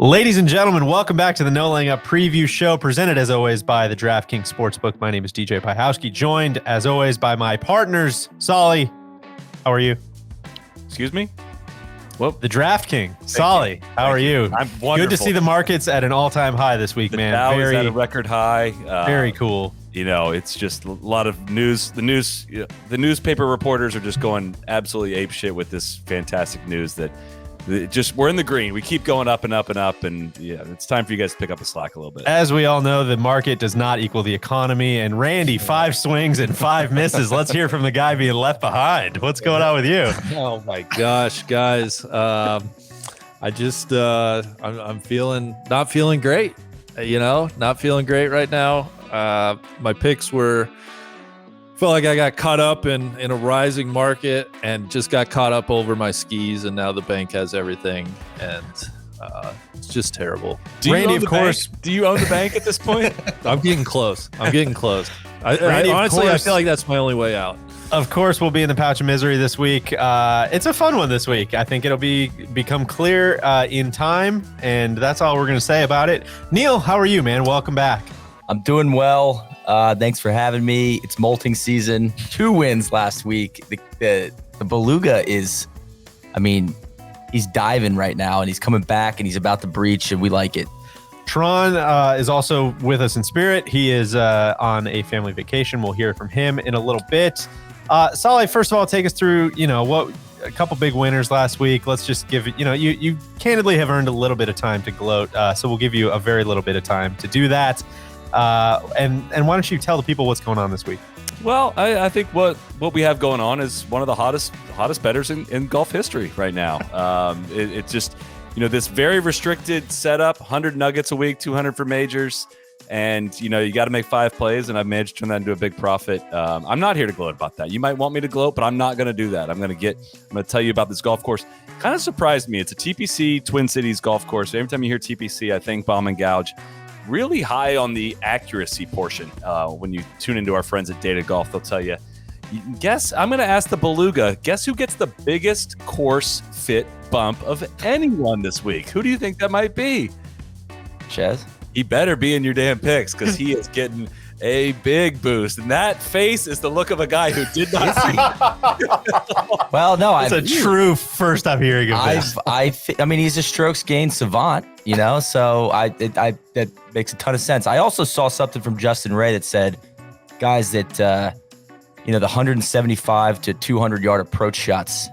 Ladies and gentlemen, welcome back to the No Laying Up preview show, presented as always by the DraftKings Sportsbook. My name is DJ Pyhowski, joined as always by my partners, Soly. How are you? Excuse me? Well, the DraftKings, Soly. How are you? I'm wonderful. Good to see the markets at an all-time high this week, man. The Dow is at a record high. Very cool. You know, it's just a lot of news. The newspaper reporters are just going absolutely apeshit with this fantastic news that we're in the green. We keep going up and up and up, and yeah, it's time for you guys to pick up the slack a little bit. As we all know, the market does not equal the economy. And Randy, 5 swings and 5 misses. Let's hear from the guy being left behind. What's going on with you? Oh my gosh, guys! I'm not feeling great. Not feeling great right now. My picks felt like I got caught up in a rising market and just got caught up over my skis, and now the bank has everything, and it's just terrible. Randy, of course. Do you own the bank at this point? I'm getting close. Randy, honestly, I feel like that's my only way out. Of course, we'll be in the pouch of misery this week. It's a fun one this week. I think it'll become clear in time, and that's all we're going to say about it. Neil, how are you, man? Welcome back. I'm doing well. Thanks for having me. It's molting season. 2 wins last week. The Beluga is, he's diving right now, and he's coming back, and he's about to breach, and we like it. Tron is also with us in spirit. He is on a family vacation. We'll hear from him in a little bit. Soly, first of all, take us through, a couple big winners last week. Let's just give it, you candidly have earned a little bit of time to gloat. So we'll give you a very little bit of time to do that. And why don't you tell the people what's going on this week? Well, I think what we have going on is one of the hottest bettors in golf history right now. It's just, this very restricted setup, 100 nuggets a week, 200 for majors. And, you got to make 5 plays, and I've managed to turn that into a big profit. I'm not here to gloat about that. You might want me to gloat, but I'm not going to do that. I'm going to tell you about this golf course. Kind of surprised me. It's a TPC Twin Cities golf course. Every time you hear TPC, I think bomb and gouge. Really high on the accuracy portion. When you tune into our friends at Data Golf, they'll tell you, guess, I'm going to ask the Beluga, guess who gets the biggest course fit bump of anyone this week? Who do you think that might be? Chez? He better be in your damn picks, because he is getting a big boost. And that face is the look of a guy who did not see. Well, no, it's a true first time hearing of this. He's a strokes gain savant, so that makes a ton of sense. I also saw something from Justin Ray that said, guys, that the 175 to 200 yard approach shots,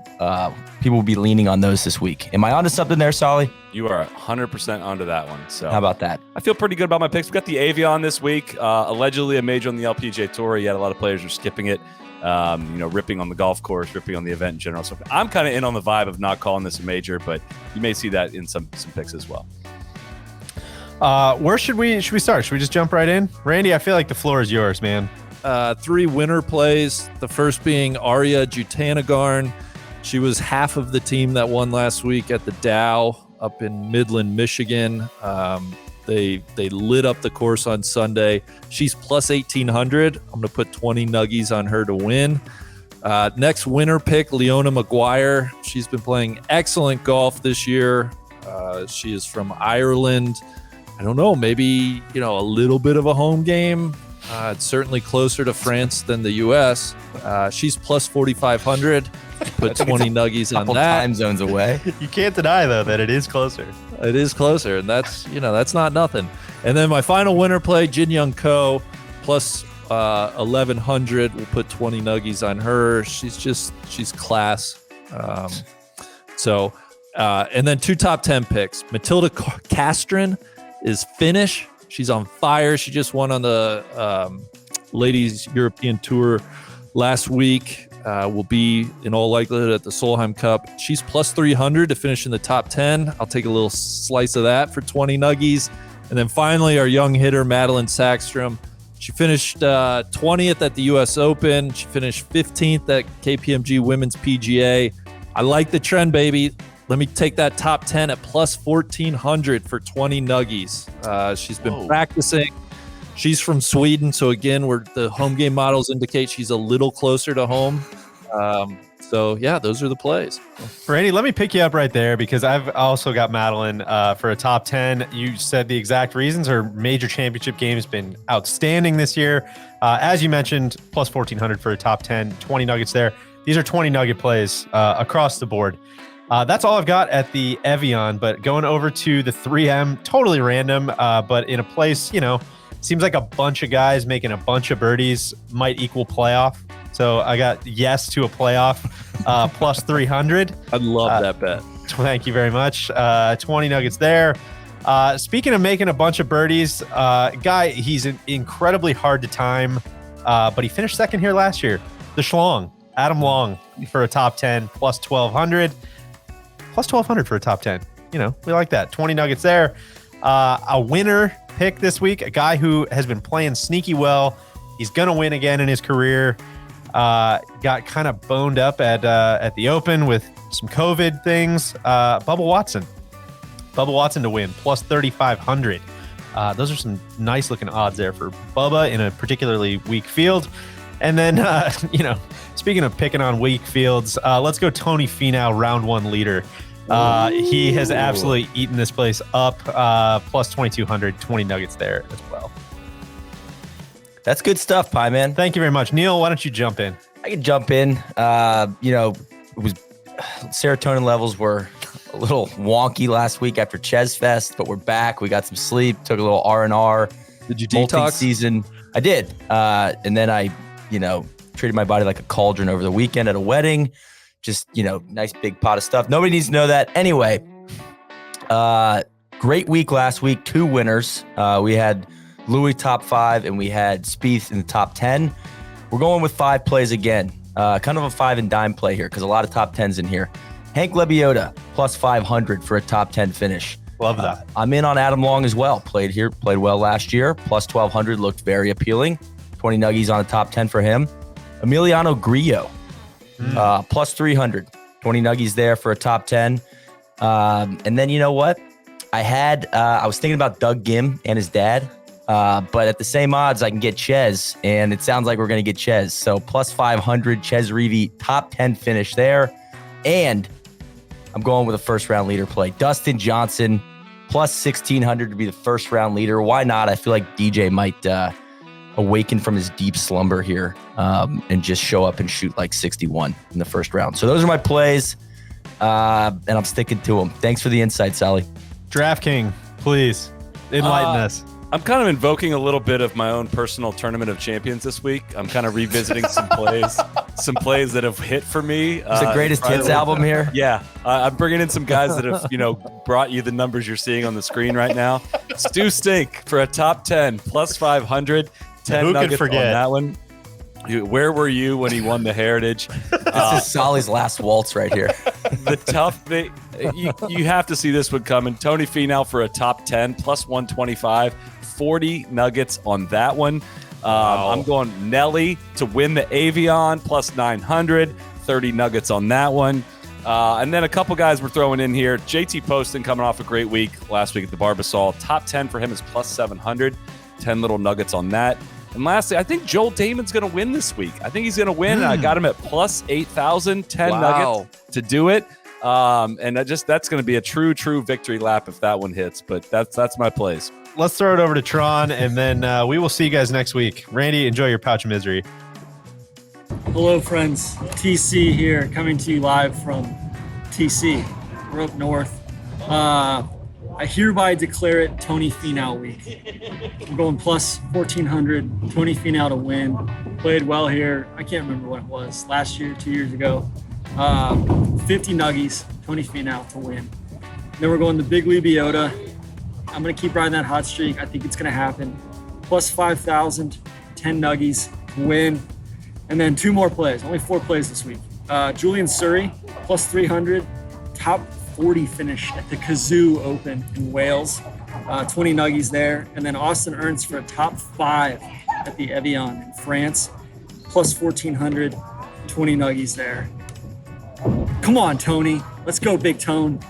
people will be leaning on those this week. Am I onto something there, Soly? You are 100% onto that one. So how about that? I feel pretty good about my picks. We got the Evian this week, allegedly a major on the LPGA Tour. You had a lot of players who are skipping it, ripping on the golf course, ripping on the event in general. So I'm kind of in on the vibe of not calling this a major, but you may see that in some picks as well. Where should we start? Should we just jump right in? Randy, I feel like the floor is yours, man. 3 winner plays. The first being Arya Jutanagarn. She was half of the team that won last week at the Dow up in Midland, Michigan. They lit up the course on Sunday. She's plus 1,800. I'm going to put 20 nuggies on her to win. Next winner pick, Leona Mcguire. She's been playing excellent golf this year. She is from Ireland. I don't know, maybe, a little bit of a home game. It's certainly closer to France than the U.S. She's plus 4,500. Put 20 nuggies on that. Time zones away. You can't deny, though, that it is closer. It is closer, and that's not nothing. And then my final winner play, Jin Young Ko, plus 1,100. We'll put 20 nuggies on her. She's class. And then 2 top 10 picks. Matilda Castren is Finnish. She's on fire. She just won on the Ladies European Tour last week. Will be in all likelihood at the Solheim Cup. She's plus 300 to finish in the top 10. I'll take a little slice of that for 20 nuggies. And then finally, our young hitter, Madeleine Sackstrom. She finished 20th at the U.S. Open. She finished 15th at KPMG Women's PGA. I like the trend, baby. Let me take that top 10 at plus 1,400 for 20 nuggies. She's been practicing. She's from Sweden, so again, where the home game models indicate she's a little closer to home. So yeah, those are the plays. Brady, let me pick you up right there because I've also got Madeleine for a top 10. You said the exact reasons. Her major championship game has been outstanding this year. As you mentioned, plus 1,400 for a top 10, 20 nuggets there. These are 20 nugget plays across the board. That's all I've got at the Evian, but going over to the 3M, totally random, but in a place, seems like a bunch of guys making a bunch of birdies might equal playoff. So I got yes to a playoff, plus 300. I'd love that bet. Thank you very much. 20 nuggets there. Speaking of making a bunch of birdies, guy, he's incredibly hard to time, but he finished second here last year. The Schlong, Adam Long for a top 10, plus 1,200. Plus 1,200 for a top 10. We like that. 20 nuggets there. A winner pick this week, a guy who has been playing sneaky well. He's going to win again in his career. Got kind of boned up at the Open with some COVID things. Bubba Watson. Bubba Watson to win, plus 3,500. Those are some nice looking odds there for Bubba in a particularly weak field. And then, speaking of picking on weak fields, let's go Tony Finau, round one leader. He has absolutely eaten this place up, plus 2,200, 20 nuggets there as well. That's good stuff, Pie Man. Thank you very much. Neil, why don't you jump in? I can jump in. It was serotonin levels were a little wonky last week after Ches Fest, but we're back. We got some sleep, took a little R&R. Did you detox? Season. I did. And then I, treated my body like a cauldron over the weekend at a wedding. Just, nice big pot of stuff. Nobody needs to know that. Anyway, great week last week. 2 winners. We had Louis top 5 and we had Spieth in the top 10. We're going with 5 plays again. Kind of a 5 and dime play here because a lot of top 10s in here. Hank Lebioda, plus 500 for a top 10 finish. Love that. I'm in on Adam Long as well. Played well last year. Plus 1,200 looked very appealing. 20 nuggies on a top 10 for him. Emiliano Grillo, plus 300. 20 nuggies there for a top 10. And then you know what? I was thinking about Doug Gim and his dad. But at the same odds, I can get Ches, and it sounds like we're going to get Ches. So plus 500, Ches Reavie, top 10 finish there. And I'm going with a first-round leader play. Dustin Johnson, plus 1,600 to be the first-round leader. Why not? I feel like DJ might awaken from his deep slumber here and just show up and shoot like 61 in the first round. So those are my plays, and I'm sticking to them. Thanks for the insight, Soly. DraftKings, please enlighten us. I'm kind of invoking a little bit of my own personal tournament of champions this week. I'm kind of revisiting some plays that have hit for me. It's the greatest hits album here. Yeah, I'm bringing in some guys that have, brought you the numbers you're seeing on the screen right now. Stu Stink for a top 10, plus 500, 10 Who nuggets could forget? on that one. Where were you when he won the Heritage? This is Solly's last waltz right here. The tough thing, you have to see this one coming. Tony Finau for a top 10, plus 125, 40 nuggets on that one. Wow. I'm going Nelly to win the Evian, plus 900, 30 nuggets on that one. And then a couple guys we're throwing in here. JT Poston coming off a great week last week at the Barbasol. Top 10 for him is plus 700, 10 little nuggets on that. And lastly, I think Joel Damon's going to win this week. I think he's going to win. I got him at plus 8,000, 10 nuggets to do it. And that's going to be a true victory lap if that one hits. But that's my plays. Let's throw it over to Tron, and then we will see you guys next week. Randy, enjoy your pouch of misery. Hello, friends. TC here, coming to you live from TC. We're up north. I hereby declare it Tony Finau week. I'm going plus 1,400, Tony Finau to win. Played well here. I can't remember what it was, last year, 2 years ago. 50 nuggies, Tony Finau to win. Then we're going to Big Lebiota. I'm going to keep riding that hot streak. I think it's going to happen. Plus 5,000, 10 nuggies to win. And then 2 more plays, only 4 plays this week. Julian Surrey, plus 300, top 40 finish at the Kazoo Open in Wales. 20 nuggies there. And then Austin Ernst for a top 5 at the Evian in France. Plus 1,400, 20 nuggies there. Come on, Tony. Let's go, Big Tone.